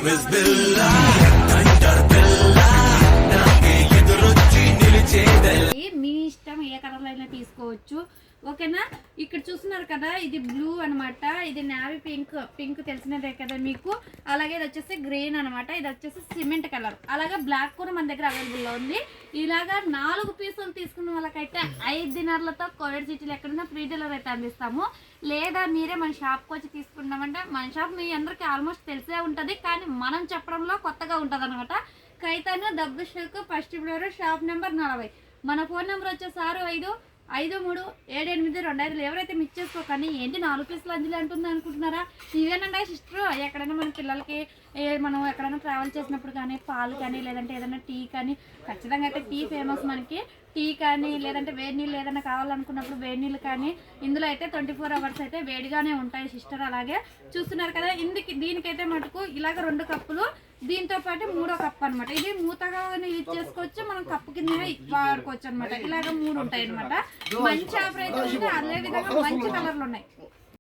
మీ ఇష్టం ఏ కలర్ అయినా తీసుకోవచ్చు ఓకేనా. ఇక్కడ చూస్తున్నారు కదా ఇది బ్లూ అనమాట, ఇది నావీ పింక్ తెలిసినదే కదా మీకు. అలాగే ఇది వచ్చేసి గ్రీన్ అనమాట, ఇది వచ్చేసి సిమెంట్ కలర్. అలాగే బ్లాక్ కూడా మన దగ్గర అవైలబుల్లో ఉంది. ఇలాగా 4 పీసులు తీసుకున్న వాళ్ళకైతే 5 దినార్లతో కొరియర్ సిటీలో ఎక్కడైనా ఫ్రీ డెలివరీ అయితే అందిస్తాము. లేదా మీరే మన షాప్కి వచ్చి తీసుకున్నామంటే మన షాప్ మీ అందరికీ ఆల్మోస్ట్ తెలిసే ఉంటుంది, కానీ మనం చెప్పడంలో కొత్తగా ఉంటుంది అనమాట. కైతాను దగ్గు షేక్, ఫస్ట్ ఫ్లోర్, షాప్ నెంబర్ 40. మన ఫోన్ నెంబర్ వచ్చేసి 65537825. ఎవరైతే మిస్ చేసుకోకండి. ఏంటి 4 పీసులు అంజలి అంటుంది అనుకుంటున్నారా? ఇవేనండి సిస్టర్, ఎక్కడైనా మన పిల్లలకి మనం ఎక్కడైనా ట్రావెల్ చేసినప్పుడు కానీ పాలు కానీ లేదంటే ఏదైనా టీ కానీ, ఖచ్చితంగా అయితే టీ ఫేమస్ మనకి. టీ కానీ లేదంటే వేడి నీళ్ళు ఏదైనా కావాలనుకున్నప్పుడు వేడి నీళ్ళు కానీ ఇందులో అయితే 24 అవర్స్ అయితే వేడిగానే ఉంటాయి సిస్టర్. అలాగే చూస్తున్నారు కదా దీనికైతే మటుకు ఇలాగ 2 కప్పులు, దీంతో పాటు 3వ కప్పు అనమాట. ఇది మూతగా యూజ్ చేసుకోవచ్చు, మనం కప్పు కింద వాడుకోవచ్చు అనమాట. ఇలాగ 3 ఉంటాయి అనమాట. మంచి ఆఫర్ అయితే ఉంది, అదే విధంగా మంచి కలర్లు ఉన్నాయి.